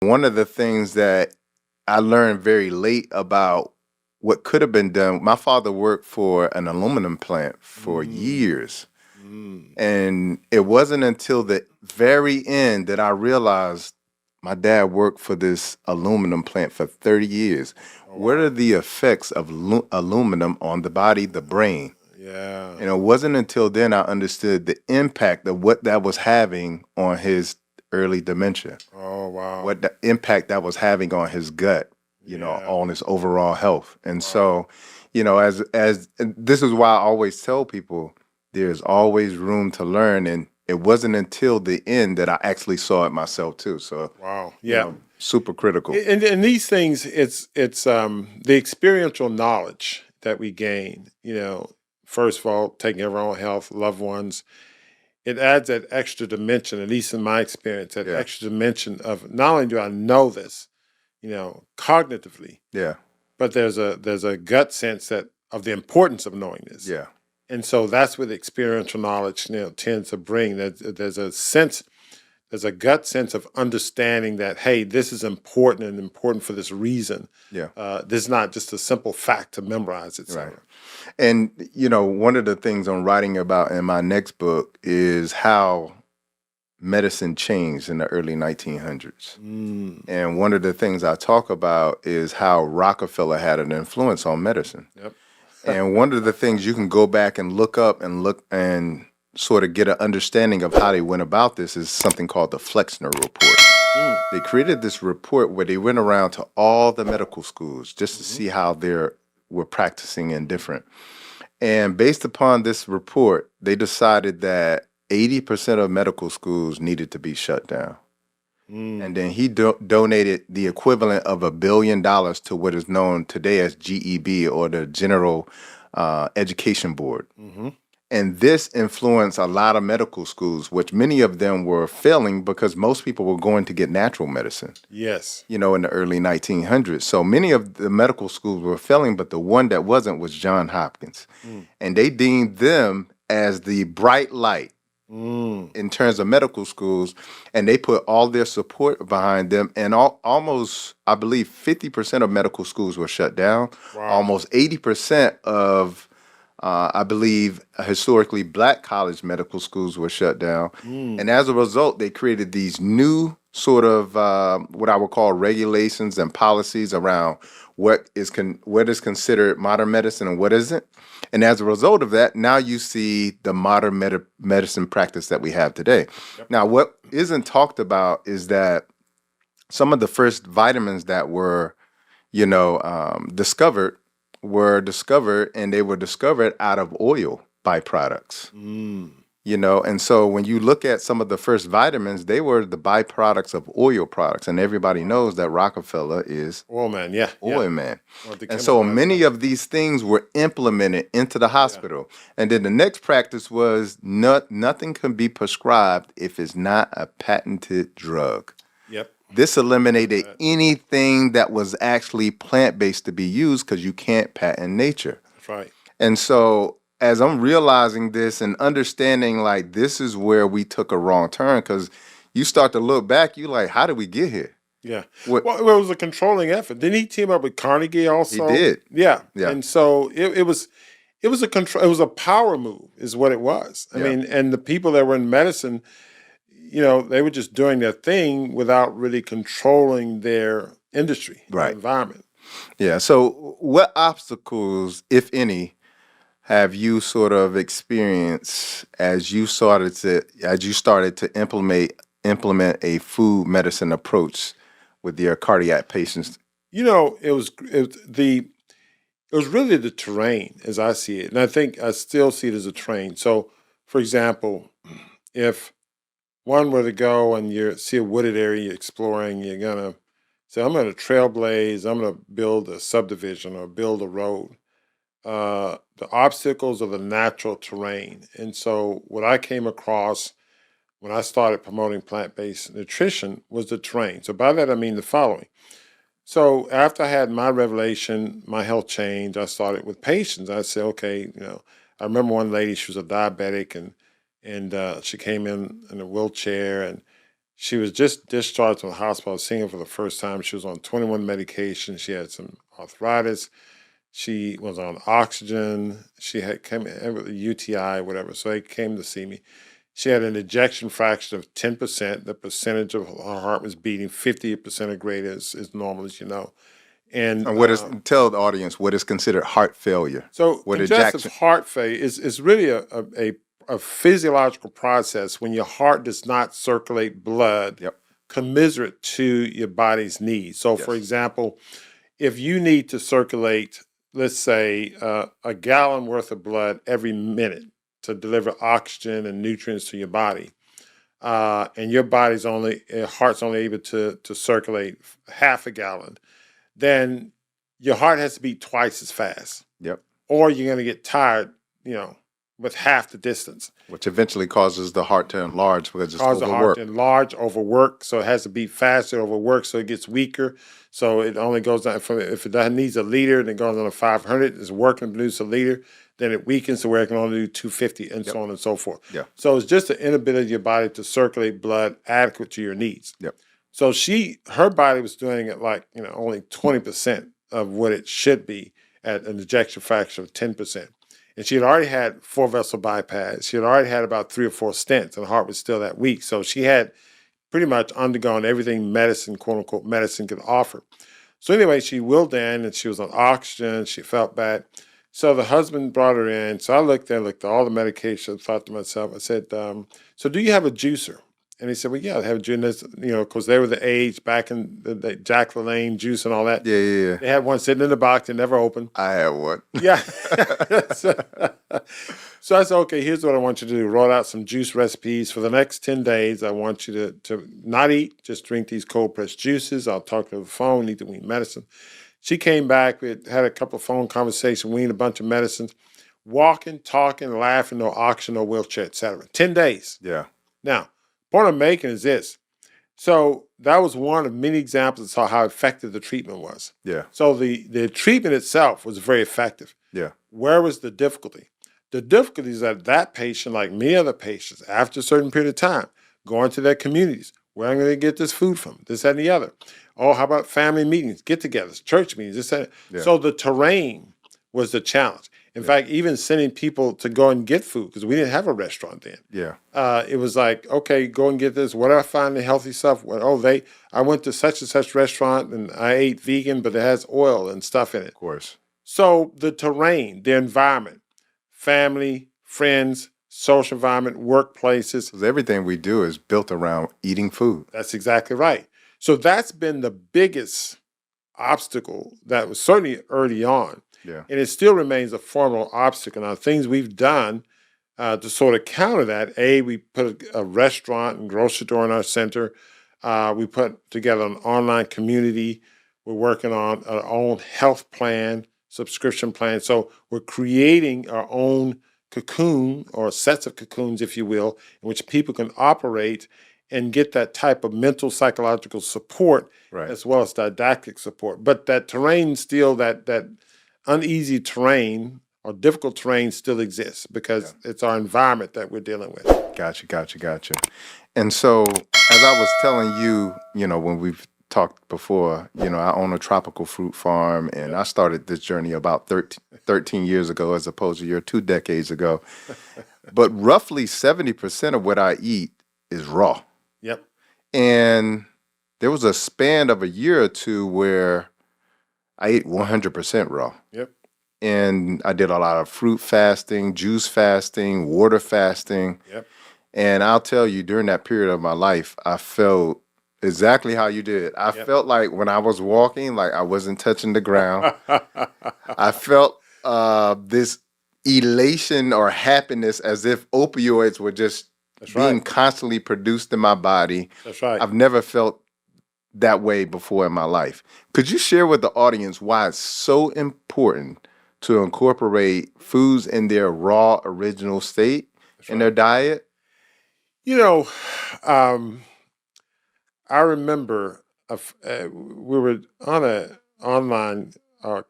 One of the things that I learned very late about what could have been done, my father worked for an aluminum plant for Mm, years. mm, And it wasn't until the very end that I realized my dad worked for this aluminum plant for 30 years. oh What are wow. the effects of aluminum on the body, the brain? Yeah. And it wasn't until then I understood the impact of what that was having on his early dementia, Oh wow. what the impact that was having on his gut, Yeah. on his overall health. And Wow. so, as and this is why I always tell people there's always room to learn. And it wasn't until the end that I actually saw it myself too. So, Wow. Yeah. super critical. And these things, it's the experiential knowledge that we gain. First of all, taking care of our own health, loved ones. It adds that extra dimension, at least in my experience, that Yeah. extra dimension of not only do I know this, cognitively, Yeah. but there's a gut sense that of the importance of knowing this. Yeah. And so that's what experiential knowledge, tends to bring. There's a sense, there's a gut sense of understanding that, hey, this is important and important for this reason. Yeah. This is not just a simple fact to memorize, et Right. cetera. And, one of the things I'm writing about in my next book is how medicine changed in the early 1900s. Mm, And one of the things I talk about is how Rockefeller had an influence on medicine. yep. And one of the things you can go back and look up and look and sort of get an understanding of how they went about this is something called the Flexner Report. Mm, They created this report where they went around to all the medical schools just to hmm. see how they were practicing in different. And based upon this report, they decided that 80% of medical schools needed to be shut down. And Mm, then he donated the equivalent of $1 billion to what is known today as GEB, or the General Education Board. hmm. And this influenced a lot of medical schools, which many of them were failing because most people were going to get natural medicine, Yes. in the early 1900s. So many of the medical schools were failing, but the one that wasn't was John Hopkins. Mm, And they deemed them as the bright light mm. in terms of medical schools, and they put all their support behind them. And almost, I believe, 50% of medical schools were shut down. Wow. Almost 80% of, I believe, historically black college medical schools were shut down. And Mm, as a result, they created these new sort of what I would call regulations and policies around what is considered modern medicine and what isn't. And as a result of that, now you see the modern medicine practice that we have today. yep. Now, what isn't talked about is that some of the first vitamins that were, discovered were discovered, and they were discovered out of oil byproducts. Mm. And so when you look at some of the first vitamins, they were the byproducts of oil products. And everybody Wow. knows that Rockefeller is Oh man, yeah, yeah. oil man. Well, to And so chemicalize many that. of these things were implemented into the Yeah. hospital. And then the next practice was nothing can be prescribed if it's not a patented drug. Yep. This eliminated That, anything that was actually plant based to be used because you can't patent nature. that's right. And so as I'm realizing this and understanding, like, this is where we took a wrong turn, because you start to look back, you like, how did we get here? Yeah. What Well, it was a controlling effort. Didn't he team up with Carnegie he also? did. Yeah. Yeah. And so it was a control. It was a power move, is what it was. I Yeah. mean, and the people that were in medicine, they were just doing their thing without really controlling their industry, their Right. environment. Yeah. So what obstacles, if any, have you sort of experienced as you started to implement a food medicine approach with your cardiac patients? It was really the terrain as I see it, and I think I still see it as a terrain. So, for example, if one were to go and you see a wooded area you're exploring, you're gonna say, "I'm gonna trailblaze. I'm gonna build a subdivision or build a road." The obstacles are the natural terrain, and so what I came across when I started promoting plant-based nutrition was the terrain. So by that I mean the following. So after I had my revelation, my health changed. I started with patients. I said, okay, I remember one lady. She was a diabetic, and she came in a wheelchair, and She was just discharged from the hospital. I was seeing her for the first time. She was on 21 medications. She had some arthritis. She was on oxygen. She had came in with a UTI, whatever. So they came to see me. She had an ejection fraction of 10%. The percentage of her heart was beating 50% or greater is normal, as you know. And And tell the audience what is considered heart failure? so What congestive ejection? heart failure is really a physiological process when your heart does not circulate blood Yep. commensurate to your body's needs. So, for Yes. example, if you need to circulate, let's say, a gallon worth of blood every minute to deliver oxygen and nutrients to your body, and your heart's only able to circulate half a gallon, then your heart has to beat twice as fast, Yep. or you're going to get tired, with half the distance. Which eventually causes the heart to enlarge because it's Cause the heart overworked. to enlarge, overwork, so it has to beat faster, overwork, so it gets weaker. So it only goes down from if it needs a liter, then it goes on to 500. It's working to produce a liter, then it weakens to where it can only do 250, and so on and so forth. Yeah. So it's just the inability of your body to circulate blood adequate to your needs. Yep. So her body was doing it like only 20% of what it should be at an ejection fraction of 10%. And she had already had 4 vessel bypass. She had already had about 3 or 4 stents, and the heart was still that weak. So she had pretty much undergone everything medicine, quote unquote, medicine could offer. So anyway, she willed in, and she was on oxygen. She felt bad. So the husband brought her in. So I looked at all the medications, thought to myself, I said, so do you have a juicer? And he said, well, yeah, I have a juicer, because they were the age back in the Jack LaLanne juice and all that. Yeah. They had one sitting in the box that never opened. I have one. Yeah. So I said, okay, here's what I want you to do. Roll out some juice recipes. For the next 10 days, I want you to not eat, just drink these cold pressed juices. I'll talk to the phone, need to wean medicine. She came back, we had a couple of phone conversations, weaned a bunch of medicines, walking, talking, laughing, no oxygen, no wheelchair, etc. 10 days. Yeah. Now, point I'm making is this. So that was one of many examples of how effective the treatment was. Yeah. So the treatment itself was very effective. Yeah. Where was the difficulty? The difficulty is that patient, like many other patients, after a certain period of time, go into their communities. Where am I going to get this food from? This, that, and the other. Oh, how about family meetings, get-togethers, church meetings, this, that. Yeah. So the terrain was the challenge. In fact, even sending people to go and get food, because we didn't have a restaurant then. Yeah. It was like, okay, go and get this. What do I find the healthy stuff? I went to such and such restaurant and I ate vegan, but it has oil and stuff in it. Of course. So the terrain, the environment, family, friends, social environment, workplaces. Because everything we do is built around eating food. That's exactly right. So that's been the biggest obstacle that was certainly early on. Yeah. And it still remains a formidable obstacle. Now, things we've done to sort of counter that, we put a restaurant and grocery store in our center. We put together an online community. We're working on our own health plan, subscription plan. So we're creating our own cocoon or sets of cocoons, if you will, in which people can operate and get that type of mental, psychological support, Right. as well as didactic support. But that terrain still, that uneasy terrain or difficult terrain still exists because it's our environment that we're dealing with. Gotcha. And so, as I was telling you, when we've talked before, I own a tropical fruit farm, and I started this journey about 13 years ago as opposed to your 2 decades ago. But roughly 70% of what I eat is raw. Yep. And there was a span of a year or two where I ate 100% raw. Yep. And I did a lot of fruit fasting, juice fasting, water fasting. Yep. And I'll tell you, during that period of my life, I felt exactly how you did. I felt like when I was walking, like I wasn't touching the ground. I felt this elation or happiness as if opioids were just being constantly produced in my body. That's right. I've never felt that way before in my life. Could you share with the audience why it's so important to incorporate foods in their raw, original state in their diet? I remember we were on an online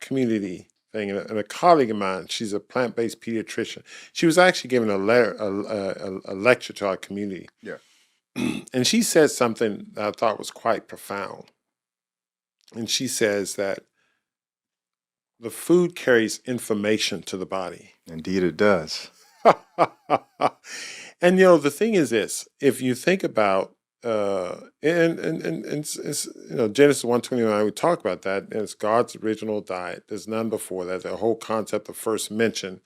community thing, and a colleague of mine, she's a plant-based pediatrician. She was actually giving a lecture to our community. Yeah. and she said something that I thought was quite profound. And she says that the food carries information to the body. Indeed, it does. And the thing is this: if you think about and it's, Genesis 1:29, we talk about that, and it's God's original diet. There's none before that. The whole concept of first mention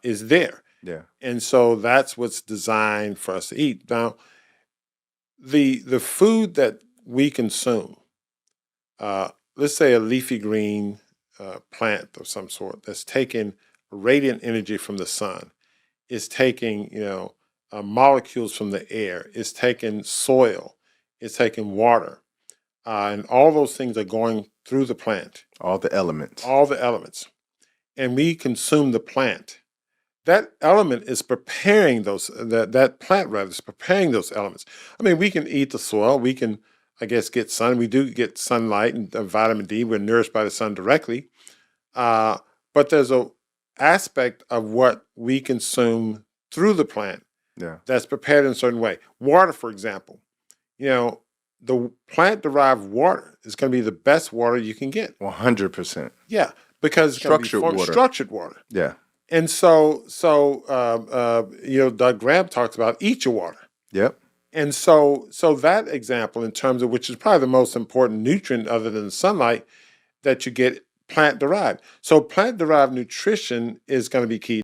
is there, Yeah. and so that's what's designed for us to eat. Now, the food that we consume, let's say a leafy green plant of some sort that's taking radiant energy from the sun, is taking molecules from the air, is taking soil, it's taking water, and all those things are going through the plant, All the elements. all the elements, and we consume the plant. That element is preparing that plant rather is preparing those elements. I mean, we can eat the soil, we can, I guess, get sun. We do get sunlight and vitamin D. We're nourished by the sun directly, but there's a aspect of what we consume through the plant Yeah. that's prepared in a certain way. Water, for example, the plant-derived water is going to be the best water you can get. 100%. Yeah, because it's gonna be Structured water. structured water. Yeah. And Doug Graham talks about eat your water. Yep. And so that example, in terms of which is probably the most important nutrient other than sunlight that you get, plant derived. So plant derived nutrition is going to be key.